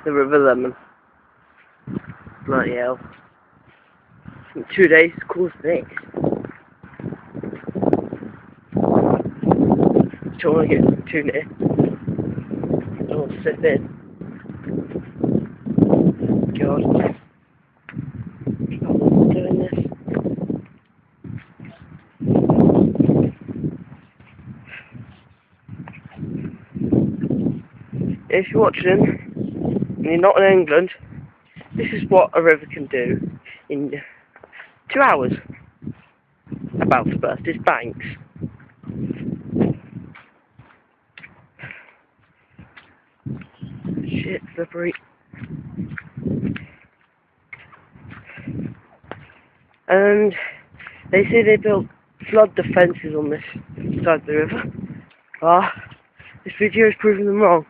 the River Lemon. Bloody hell. In 2 days, it's cool as this. Don't want to get too near. Don't want to sit in. God. I'm doing this. If you're watching and you're not in England, this is what a river can do in 2 hours. About to burst its banks. Shit, slippery. And they say they built flood defences on this side of the river. This video is proving them wrong.